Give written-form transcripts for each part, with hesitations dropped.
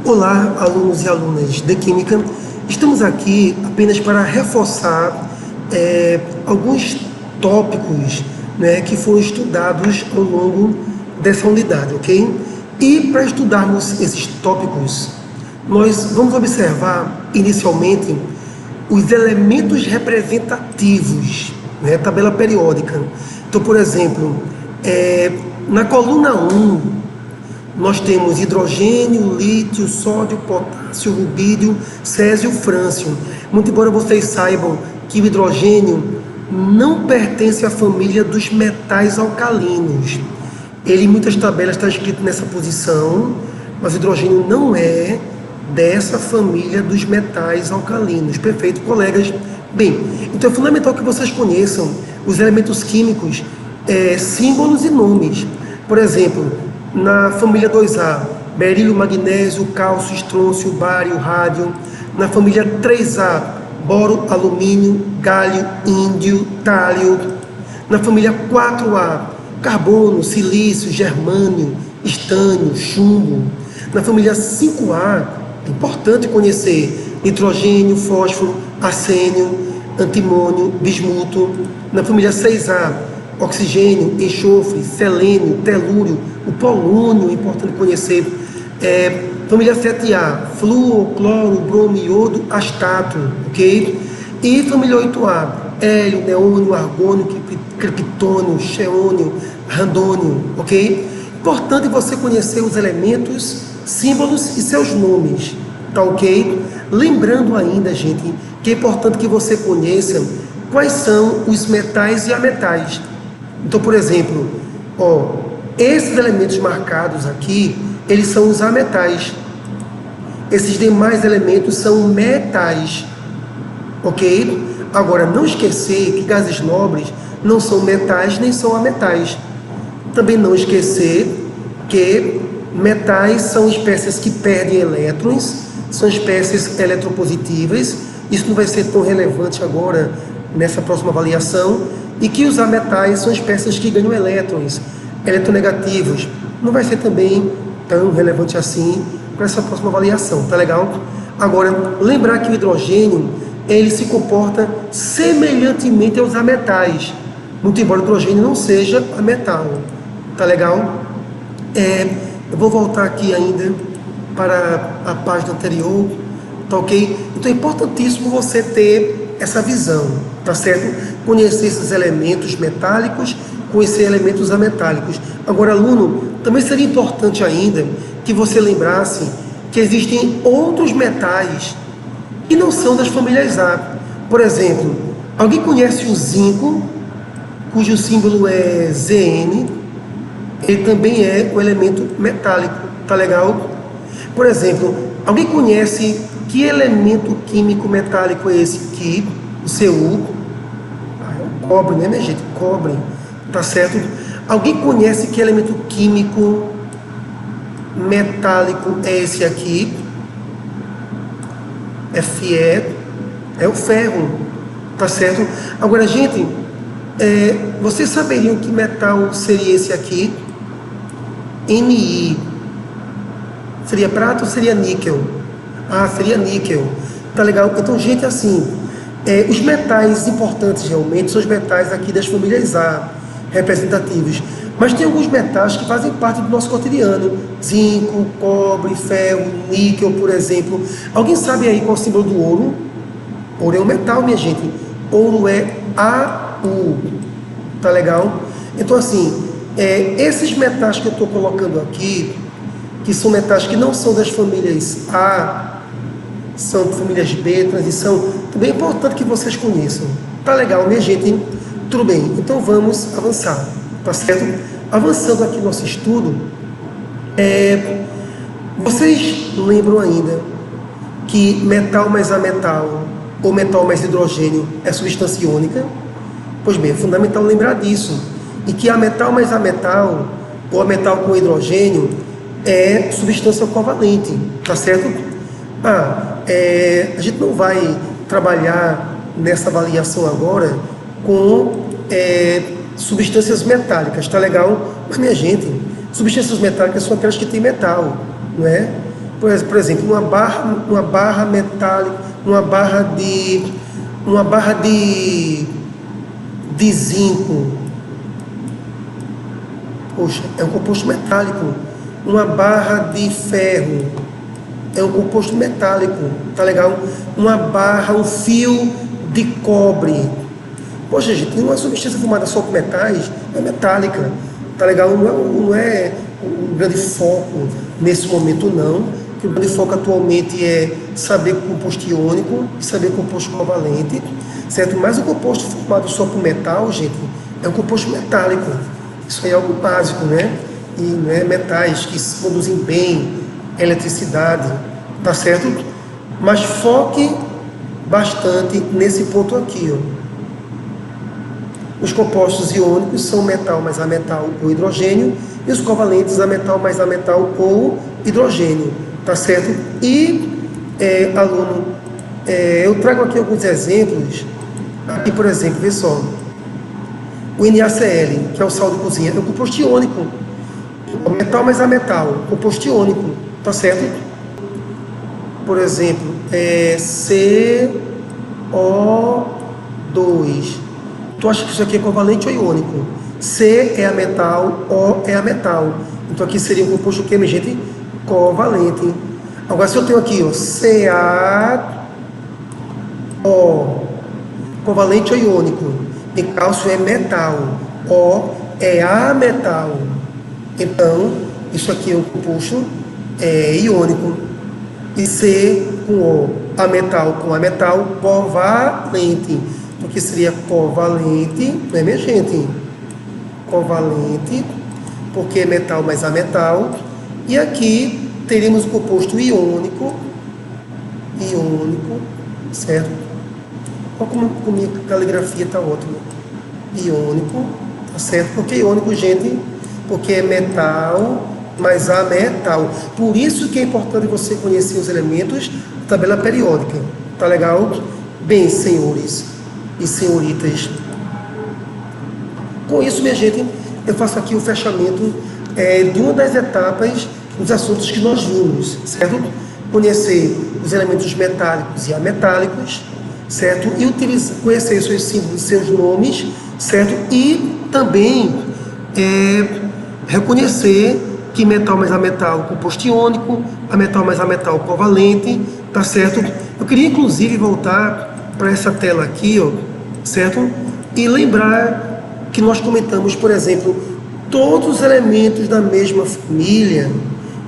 Olá, alunos e alunas de Química. Estamos aqui apenas para reforçar alguns tópicos, né, que foram estudados ao longo dessa unidade, ok? E para estudarmos esses tópicos, nós vamos observar inicialmente os elementos representativos, né, tabela periódica. Então, por exemplo, na coluna 1, nós temos hidrogênio, lítio, sódio, potássio, rubídio, césio, frâncio. Muito embora vocês saibam que o hidrogênio não pertence à família dos metais alcalinos. Ele em muitas tabelas está escrito nessa posição, mas o hidrogênio não é dessa família dos metais alcalinos. Perfeito, colegas? Bem, então é fundamental que vocês conheçam os elementos químicos, símbolos e nomes. Por exemplo, na família 2A, berílio, magnésio, cálcio, estrôncio, bário, rádio. Na família 3A, boro, alumínio, galho, índio, tálio. Na família 4A, carbono, silício, germânio, estânio, chumbo. Na família 5A, é importante conhecer nitrogênio, fósforo, arsênio, antimônio, bismuto. Na família 6A, oxigênio, enxofre, selênio, telúrio, o polônio, é importante conhecer. Família 7A, flúor, cloro, bromo, iodo, astato, ok? E família 8A, hélio, neônio, argônio, criptônio, xeônio, randônio, ok? Importante você conhecer os elementos, símbolos e seus nomes, tá ok? Lembrando ainda, gente, que é importante que você conheça quais são os metais e ametais. Então, por exemplo, esses elementos marcados aqui, eles são os ametais. Esses demais elementos são metais, ok? Agora, não esquecer que gases nobres não são metais nem são ametais. Também não esquecer que metais são espécies que perdem elétrons, são espécies eletropositivas. Isso não vai ser tão relevante agora nessa próxima avaliação. E que os ametais são espécies que ganham elétrons, eletronegativos. Não vai ser também tão relevante assim para essa próxima avaliação, tá legal? Agora, lembrar que o hidrogênio, ele se comporta semelhantemente aos ametais, muito embora o hidrogênio não seja ametal, tá legal? Eu vou voltar aqui ainda para a página anterior, tá ok? Então é importantíssimo você ter essa visão, tá certo? Conhecer esses elementos metálicos, conhecer elementos ametálicos. Agora, aluno, também seria importante ainda que você lembrasse que existem outros metais que não são das famílias A. Por exemplo, alguém conhece o zinco, cujo símbolo é Zn? Ele também é um elemento metálico, tá legal? Por exemplo, alguém conhece que elemento químico metálico é esse aqui? O Cu. Cobre, né, minha gente? Cobre, tá certo? Alguém conhece que elemento químico metálico é esse aqui? Fe, é o ferro, tá certo? Agora, gente, vocês saberiam que metal seria esse aqui? Ni. Seria prata ou seria níquel? Ah, seria níquel. Tá legal? Então, gente, assim, os metais importantes realmente são os metais aqui das famílias A, representativos. Mas tem alguns metais que fazem parte do nosso cotidiano. Zinco, cobre, ferro, níquel, por exemplo. Alguém sabe aí qual é o símbolo do ouro? Ouro é um metal, minha gente. Ouro é AU. Tá legal? Então, assim, esses metais que eu estou colocando aqui, que são metais que não são das famílias A, são famílias B, transição, também é importante que vocês conheçam. Tá legal, minha gente? Hein? Tudo bem, então vamos avançar, tá certo? Avançando aqui no nosso estudo, vocês lembram ainda que metal mais ametal ou metal mais hidrogênio é substância iônica? Pois bem, é fundamental lembrar disso. E que ametal mais ametal ou ametal com hidrogênio é substância covalente, tá certo? A gente não vai trabalhar nessa avaliação agora com substâncias metálicas, tá legal? Mas, minha gente, substâncias metálicas são aquelas que têm metal, não é? Por exemplo, uma barra metálica, uma barra de zinco. Poxa, é um composto metálico. Uma barra de ferro é um composto metálico, tá legal? Um fio de cobre. Poxa, gente, uma substância formada só por metais é metálica, tá legal? Não é um grande foco nesse momento, não. O grande foco atualmente é saber composto iônico e saber composto covalente, certo? Mas o composto formado só por metal, gente, é um composto metálico. Isso aí é algo básico, né? E né, metais que produzem bem eletricidade, tá certo? Mas foque bastante nesse ponto aqui, ó. Os compostos iônicos são metal mais ametal ou hidrogênio, e os covalentes ametal mais ametal ou hidrogênio, tá certo? E, aluno, eu trago aqui alguns exemplos. Aqui, por exemplo, vê só. O NaCl, que é o sal de cozinha, é um composto iônico. Metal mais ametal, composto iônico, tá certo? Por exemplo, CO2. Tu acha que isso aqui é covalente ou iônico? C é ametal, O é ametal. Então aqui seria um composto o que, minha gente? Covalente. Agora se eu tenho aqui, ó, CaO, covalente ou iônico? E cálcio é metal, O é ametal. Então, isso aqui é um composto iônico. E C com O, ametal com ametal, covalente. Porque seria covalente, não é, minha gente? Covalente, porque é metal mais ametal. E aqui teríamos o composto iônico, certo? Olha como minha caligrafia está ótima. Iônico, tá certo? Porque iônico, gente, porque é metal mais ametal. Por isso que é importante você conhecer os elementos da tabela periódica. Tá legal? Bem, senhores e senhoritas, com isso, minha gente, eu faço aqui o fechamento de uma das etapas dos assuntos que nós vimos, certo? Conhecer os elementos metálicos e ametálicos, certo? E conhecer seus símbolos, seus nomes, certo? E também reconhecer que metal mais ametal composto iônico, ametal mais ametal covalente, tá certo? Eu queria inclusive voltar para essa tela aqui, ó, certo? E lembrar que nós comentamos, por exemplo, todos os elementos da mesma família,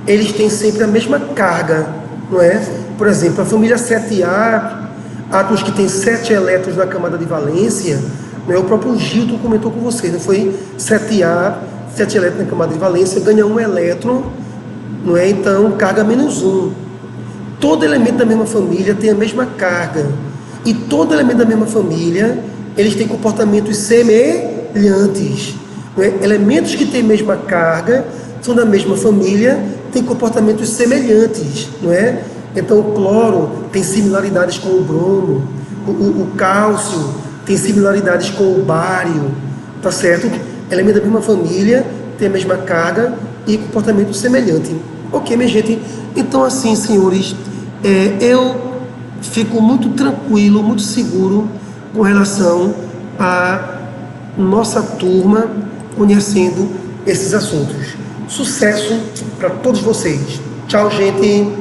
eles têm sempre a mesma carga, não é? Por exemplo, a família 7A, átomos que têm 7 elétrons na camada de valência, não é? O próprio Gilton comentou com vocês, não foi? 7A, 7 elétrons na camada de valência, ganha 1 elétron, não é? Então, carga menos 1. Todo elemento da mesma família tem a mesma carga. E todo elemento da mesma família, eles têm comportamentos semelhantes. Não é? Elementos que têm a mesma carga, são da mesma família, têm comportamentos semelhantes. Não é? Então o cloro tem similaridades com o bromo, o cálcio tem similaridades com o bário, tá certo? Elementos da mesma família, têm a mesma carga e comportamento semelhante. Ok, minha gente? Então assim, senhores, eu fico muito tranquilo, muito seguro com relação à nossa turma conhecendo esses assuntos. Sucesso para todos vocês. Tchau, gente!